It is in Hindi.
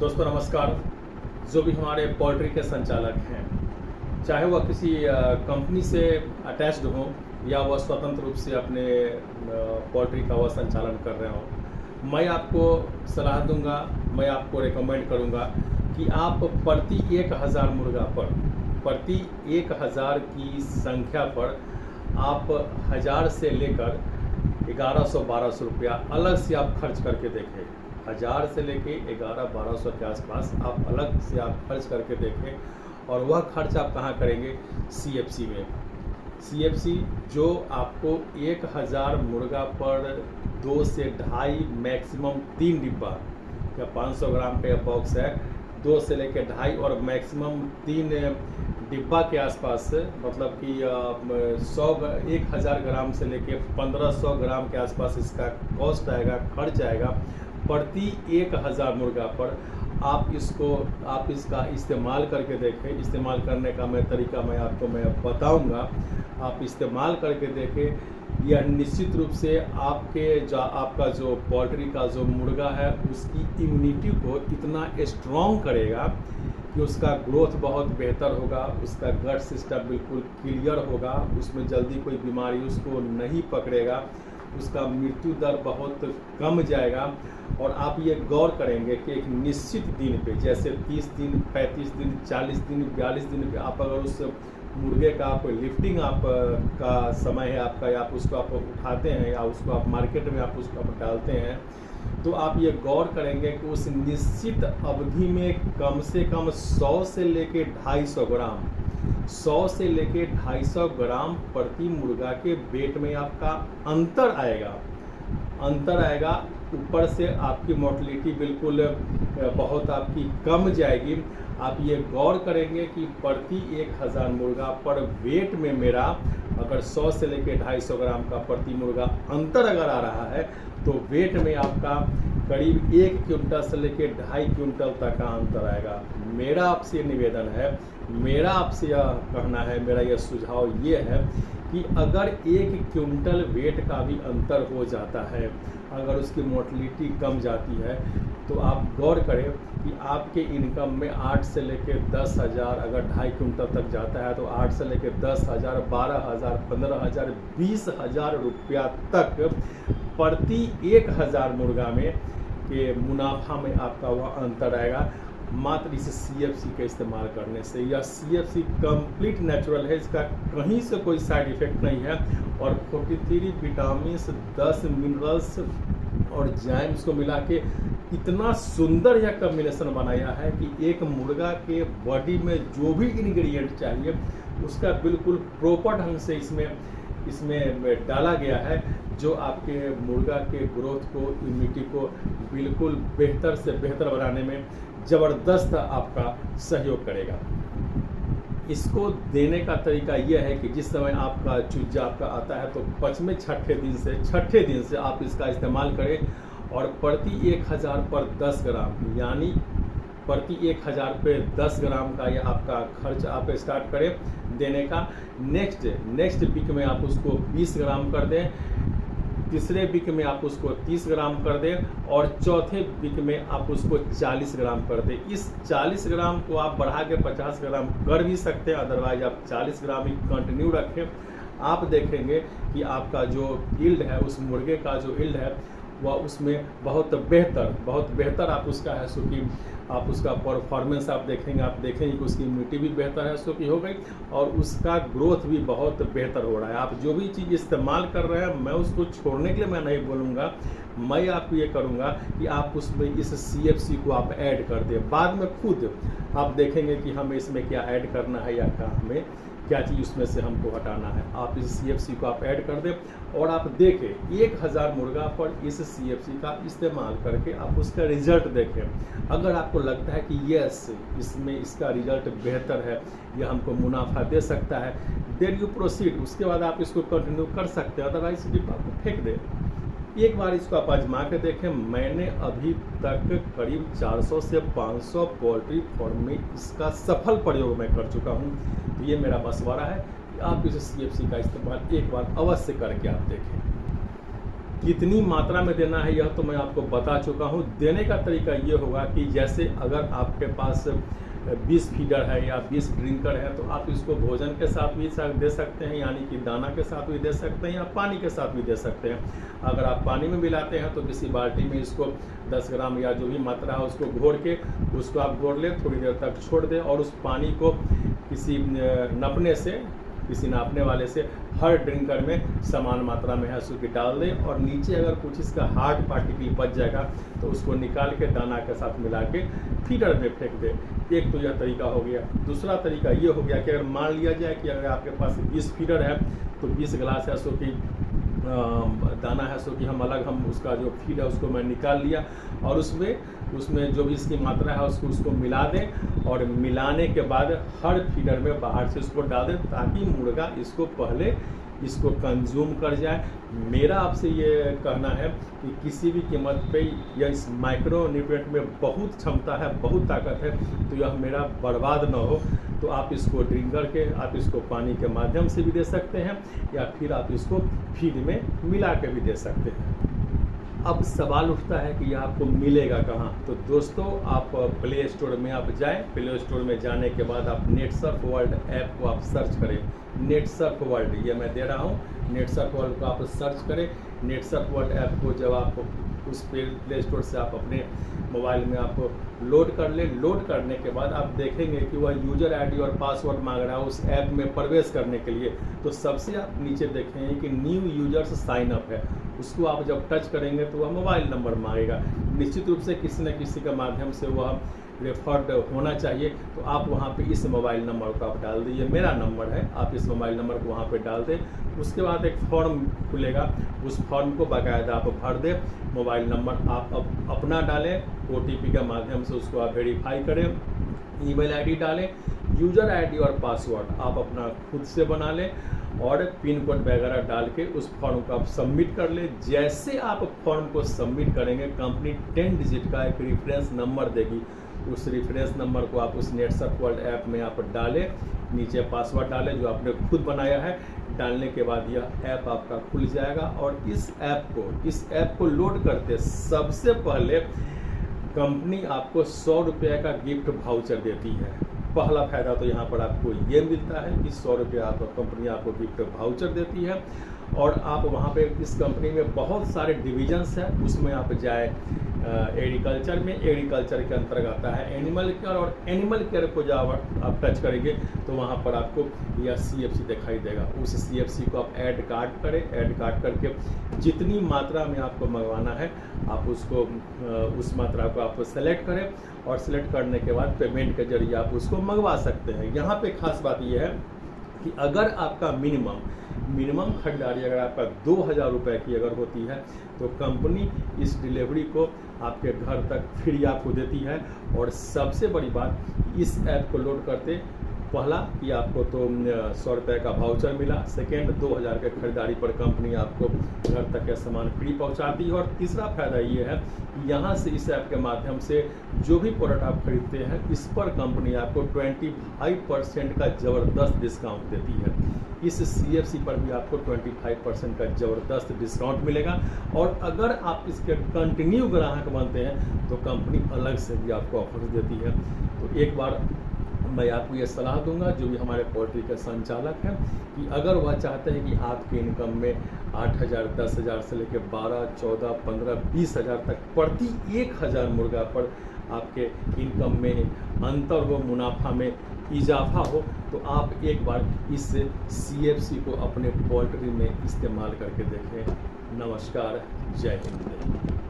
दोस्तों नमस्कार। जो भी हमारे पोल्ट्री के संचालक हैं, चाहे वह किसी कंपनी से अटैच्ड हो या वह स्वतंत्र रूप से अपने पोल्ट्री का वह संचालन कर रहे हो, मैं आपको सलाह दूंगा, मैं आपको रिकमेंड करूंगा कि आप प्रति 1000 मुर्गा पर, प्रति 1000 की संख्या पर आप 1000 से लेकर 1100-1200 रुपया अलग से आप खर्च करके देखें। 1000 से लेके 1100-1200 के आसपास आप अलग से आप खर्च करके देखें। और वह खर्च आप कहाँ करेंगे? CFC में। CFC जो आपको 1000 मुर्गा पर 2 से 2.5 मैक्सिमम 3 डिब्बा या 500 ग्राम का बॉक्स है, 2 से लेकर 2.5 और मैक्सिमम 3 डिब्बा के आसपास, मतलब कि 1000 ग्राम से लेके 1500 ग्राम के आसपास इसका कॉस्ट आएगा, खर्च आएगा। प्रति 1000 मुर्गा पर आप इसका इस्तेमाल करके देखें। इस्तेमाल करने का तरीका मैं आपको बताऊंगा। आप इस्तेमाल करके देखें। यह निश्चित रूप से आपका जो पोल्ट्री का जो मुर्गा है उसकी इम्यूनिटी को इतना स्ट्रॉन्ग करेगा कि उसका ग्रोथ बहुत बेहतर होगा, उसका गट सिस्टम बिल्कुल क्लियर होगा, उसमें जल्दी कोई बीमारी उसको नहीं पकड़ेगा, उसका मृत्यु दर बहुत कम जाएगा। और आप ये गौर करेंगे कि एक निश्चित दिन पे, जैसे 30 दिन, 35 दिन, 40 दिन, 42 दिन पे आप अगर उस मुर्गे का आप लिफ्टिंग का समय है आपका, या आप उसको आप उठाते हैं या उसको आप मार्केट में आप उसको आप डालते हैं, तो आप ये गौर करेंगे कि उस निश्चित अवधि में कम से कम 100 से लेके 250 ग्राम, 100 से लेके 250 ग्राम प्रति मुर्गा के वेट में आपका अंतर आएगा। ऊपर से आपकी मोर्टेलिटी बिल्कुल बहुत आपकी कम जाएगी। आप ये गौर करेंगे कि प्रति 1000 मुर्गा पर वेट में मेरा अगर 100 से लेके 250 ग्राम का प्रति मुर्गा अंतर अगर आ रहा है, तो वेट में आपका करीब 1 क्विंटल से लेके 2.5 क्विंटल तक का अंतर आएगा। मेरा आपसे निवेदन है, मेरा आपसे यह कहना है, मेरा यह सुझाव ये है कि अगर 1 क्विंटल वेट का भी अंतर हो जाता है, अगर उसकी मोर्टेलिटी कम जाती है, तो आप गौर करें कि आपके इनकम में 8 से लेकर 10,000, अगर 2.5 क्विंटल तक जाता है तो 8 से लेकर 10,000, 12,000, 15,000, 20,000 रुपया तक प्रति 1000 मुर्गा में के मुनाफा में आपका वह अंतर आएगा, मात्र इस CFC का इस्तेमाल करने से। यह CFC कंप्लीट नेचुरल है, इसका कहीं से कोई साइड इफेक्ट नहीं है। और 43 विटामिन, 10 मिनरल्स और जैम्स को मिला के इतना सुंदर यह कॉम्बिनेशन बनाया है कि एक मुर्गा के बॉडी में जो भी इंग्रेडिएंट चाहिए उसका बिल्कुल प्रॉपर ढंग से इसमें डाला गया है, जो आपके मुर्गा के ग्रोथ को, इम्यूनिटी को बिल्कुल बेहतर से बेहतर बनाने में ज़बरदस्त आपका सहयोग करेगा। इसको देने का तरीका यह है कि जिस समय आपका चूजा आपका आता है तो 5वें छठे दिन से आप इसका इस्तेमाल करें। और प्रति 1000 पर 10 ग्राम, यानी प्रति 1000 पे 10 ग्राम का यह आपका खर्च आप स्टार्ट करें देने का। नेक्स्ट वीक में आप उसको 20 ग्राम कर दें, तीसरे वीक में आप उसको 30 ग्राम कर दें, और चौथे वीक में आप उसको 40 ग्राम कर दें। इस 40 ग्राम को आप बढ़ा के 50 ग्राम कर भी सकते हैं, अदरवाइज आप 40 ग्राम ही कंटिन्यू रखें। आप देखेंगे कि आपका जो यील्ड है, उस मुर्गे का जो यील्ड है वह उसमें बहुत बेहतर आप उसका है, सो कि आप उसका परफॉर्मेंस आप देखेंगे कि उसकी इम्यूनिटी भी बेहतर है, सो कि हो गई, और उसका ग्रोथ भी बहुत बेहतर हो रहा है। आप जो भी चीज़ इस्तेमाल कर रहे हैं, मैं उसको छोड़ने के लिए मैं नहीं बोलूँगा, मैं आपको ये करूँगा कि आप उसमें इस CFC को आप ऐड कर दें। बाद में खुद आप देखेंगे कि हमें इसमें क्या ऐड करना है या हमें क्या चीज़ उसमें से हमको हटाना है। आप इस CFC को आप ऐड कर दें और आप देखें 1000 मुर्गा पर इस CFC का इस्तेमाल करके आप उसका रिजल्ट देखें। अगर आपको लगता है कि यस, इसमें इसका रिजल्ट बेहतर है, यह हमको मुनाफा दे सकता है, देन यू प्रोसीड। उसके बाद आप इसको कंटिन्यू कर सकते हैं, अदरवाइज डिब्बा को फेंक दें। एक बार इसको आप आजमा के देखें। मैंने अभी तक करीब 400 से 500 पोल्ट्री फार्म में इसका सफल प्रयोग मैं कर चुका हूँ। तो ये मेरा मशवरा है कि आप इस CFC का इस्तेमाल एक बार अवश्य करके आप देखें। कितनी मात्रा में देना है यह तो मैं आपको बता चुका हूँ। देने का तरीका ये होगा कि जैसे अगर आपके पास 20 फीडर है या 20 ड्रिंकर है तो आप इसको भोजन के साथ भी दे सकते हैं, यानी कि दाना के साथ भी दे सकते हैं या पानी के साथ भी दे सकते हैं। अगर आप पानी में मिलाते हैं तो किसी बाल्टी में इसको 10 ग्राम या जो भी मात्रा है उसको घोर के उसको आप घोर लें, थोड़ी देर तक छोड़ दें और उस पानी को किसी नापने वाले से हर ड्रिंकर में समान मात्रा में है सो कि डाल दें और नीचे अगर कुछ इसका हार्ड पार्टिकल बच जाएगा तो उसको निकाल के दाना के साथ मिला के फीडर में फेंक दें। एक तो यह तरीका हो गया। दूसरा तरीका ये हो गया कि अगर मान लिया जाए कि अगर आपके पास 20 फीडर है तो 20 गिलास है सो कि दाना है सो कि हम उसका जो फीड है उसको मैं निकाल लिया और उसमें जो भी इसकी मात्रा है उसको मिला दें और मिलाने के बाद हर फीडर में बाहर से उसको डाल दें ताकि मुर्गा इसको कंज्यूम कर जाए। मेरा आपसे ये कहना है कि किसी भी कीमत पे यह इस माइक्रो न्यूट्रिएंट में बहुत क्षमता है, बहुत ताकत है, तो यह मेरा बर्बाद ना हो। तो आप इसको ड्रिंकर के आप इसको पानी के माध्यम से भी दे सकते हैं या फिर आप इसको फीड में मिला के भी दे सकते हैं। अब सवाल उठता है कि यह आपको मिलेगा कहाँ। तो दोस्तों आप प्ले स्टोर में आप जाएं, प्ले स्टोर में जाने के बाद आप नेटसर्फ वर्ल्ड ऐप को आप सर्च करें। नेटसर्फ वर्ल्ड ये मैं दे रहा हूँ, नेटसर्फ वर्ल्ड को आप सर्च करें। नेटसर्फ वर्ल्ड ऐप को जब आप उस प्ले स्टोर से आप अपने मोबाइल में आप लोड कर लें, लोड करने के बाद आप देखेंगे कि वह यूजर आईडी और पासवर्ड मांग रहा है उस ऐप में प्रवेश करने के लिए। तो सबसे आप नीचे देखेंगे कि न्यू यूजर्स साइन अप है, उसको आप जब टच करेंगे तो वह मोबाइल नंबर मांगेगा। निश्चित रूप से किसी न किसी के माध्यम से वह रेफर्ड होना चाहिए। तो आप वहाँ पे इस मोबाइल नंबर को आप डाल दीजिए, मेरा नंबर है, आप इस मोबाइल नंबर को वहाँ पे डाल दें। उसके बाद एक फॉर्म खुलेगा, उस फॉर्म को बाकायदा आप भर दें। मोबाइल नंबर आप अपना डालें, OTP के माध्यम से उसको आप वेरीफाई करें, ईमेल आईडी डालें, यूज़र आईडी और पासवर्ड आप अपना खुद से बना लें और पिन कोड वगैरह डाल के उस फॉर्म को आप सबमिट कर लें। जैसे आप फॉर्म को सबमिट करेंगे कंपनी 10 डिजिट का एक रेफरेंस नंबर देगी, उस रेफरेंस नंबर को आप उस नेटसर्फ वर्ल्ड ऐप में आप डालें, नीचे पासवर्ड डालें जो आपने खुद बनाया है। डालने के बाद यह ऐप आपका खुल जाएगा और इस ऐप को लोड करते सबसे पहले कंपनी आपको 100 रुपये का गिफ्ट वाउचर देती है। पहला फ़ायदा तो यहाँ पर आपको ये मिलता है कि 100 रुपये कंपनी आपको गिफ्ट वाउचर देती है और आप वहाँ पे इस कंपनी में बहुत सारे डिविजन्स हैं, उसमें आप जाए एग्रीकल्चर के अंतर्गत आता है एनिमल केयर, और एनिमल केयर को जब आप टच करेंगे तो वहाँ पर आपको यह CFC दिखाई देगा। उस CFC को आप ऐड कार्ड करें, ऐड कार्ड करके जितनी मात्रा में आपको मंगवाना है आप उसको उस मात्रा को आप सेलेक्ट करें और सेलेक्ट करने के बाद पेमेंट के जरिए आप उसको मंगवा सकते हैं। यहाँ पे खास बात यह है कि अगर आपका मिनिमम खरीदारी अगर आपका 2000 रुपये की अगर होती है तो कंपनी इस डिलीवरी को आपके घर तक फ्री आपको देती है। और सबसे बड़ी बात, इस ऐप को लोड करते पहला कि आपको तो 100 रुपये का वाउचर मिला, सेकेंड 2000 के खरीदारी पर कंपनी आपको घर तक के सामान फ्री पहुंचाती है, और तीसरा फ़ायदा ये है कि यहाँ से इस ऐप के माध्यम से जो भी प्रोडक्ट आप खरीदते हैं इस पर कंपनी आपको 25% का ज़बरदस्त डिस्काउंट देती है। इस CFC पर भी आपको 25% का ज़बरदस्त डिस्काउंट मिलेगा और अगर आप इसके कंटिन्यू ग्राहक बनते हैं तो कंपनी अलग से भी आपको ऑफर देती है। तो एक बार मैं आपको ये सलाह दूंगा जो भी हमारे पोल्ट्री के संचालक हैं कि अगर वह चाहते हैं कि आपके इनकम में 8000, 10,000 से लेकर 12, 14, 15, 20,000 तक प्रति 1000 मुर्गा पर आपके इनकम में अंतर हो, मुनाफा में इजाफा हो, तो आप एक बार इस CFC को अपने पोल्ट्री में इस्तेमाल करके देखें। नमस्कार, जय हिंद।